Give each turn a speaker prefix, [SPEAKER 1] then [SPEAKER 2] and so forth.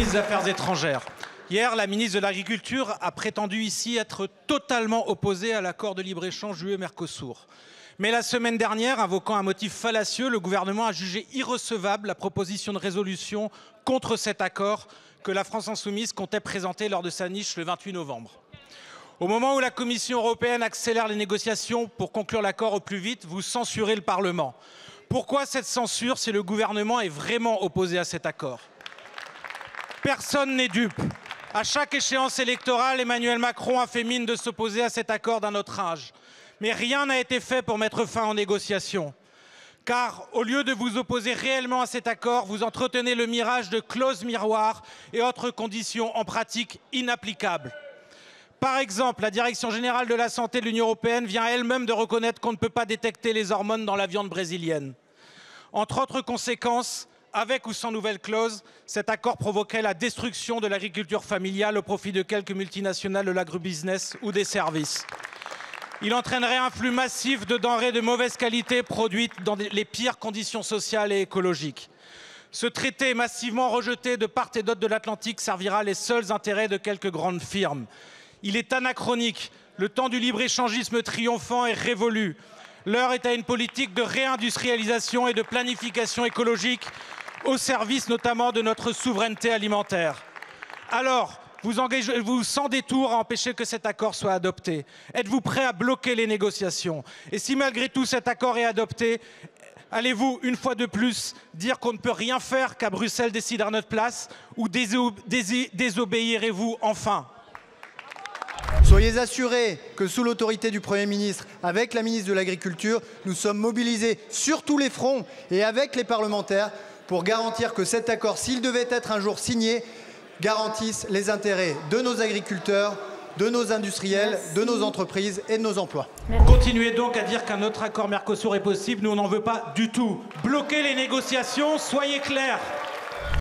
[SPEAKER 1] ministre des Affaires étrangères. Hier, la ministre de l'Agriculture a prétendu ici être totalement opposée à l'accord de libre-échange UE-Mercosur. Mais la semaine dernière, invoquant un motif fallacieux, le gouvernement a jugé irrecevable la proposition de résolution contre cet accord que la France insoumise comptait présenter lors de sa niche le 28 novembre. Au moment où la Commission européenne accélère les négociations pour conclure l'accord au plus vite, vous censurez le Parlement. Pourquoi cette censure si le gouvernement est vraiment opposé à cet accord? Personne n'est dupe. À chaque échéance électorale, Emmanuel Macron a fait mine de s'opposer à cet accord d'un autre âge. Mais rien n'a été fait pour mettre fin aux négociations. Car au lieu de vous opposer réellement à cet accord, vous entretenez le mirage de clauses miroirs et autres conditions en pratique inapplicables. Par exemple, la Direction générale de la santé de l'Union européenne vient elle-même de reconnaître qu'on ne peut pas détecter les hormones dans la viande brésilienne. Entre autres conséquences, avec ou sans nouvelle clause, cet accord provoquerait la destruction de l'agriculture familiale au profit de quelques multinationales de l'agrobusiness ou des services. Il entraînerait un flux massif de denrées de mauvaise qualité produites dans les pires conditions sociales et écologiques. Ce traité massivement rejeté de part et d'autre de l'Atlantique servira les seuls intérêts de quelques grandes firmes. Il est anachronique. Le temps du libre-échangisme triomphant est révolu. L'heure est à une politique de réindustrialisation et de planification écologique au service notamment de notre souveraineté alimentaire. Alors, vous engagez-vous sans détour à empêcher que cet accord soit adopté? Êtes-vous prêt à bloquer les négociations? Et si malgré tout cet accord est adopté, allez-vous, une fois de plus, dire qu'on ne peut rien faire, qu'à Bruxelles décide à notre place? Ou désobéirez-vous enfin?
[SPEAKER 2] Soyez assurés que sous l'autorité du Premier ministre, avec la ministre de l'Agriculture, nous sommes mobilisés sur tous les fronts et avec les parlementaires pour garantir que cet accord, s'il devait être un jour signé, garantisse les intérêts de nos agriculteurs, de nos industriels, de nos entreprises et de nos emplois.
[SPEAKER 1] Continuez donc à dire qu'un autre accord Mercosur est possible. Nous, on n'en veut pas du tout. Bloquez les négociations, soyez clairs.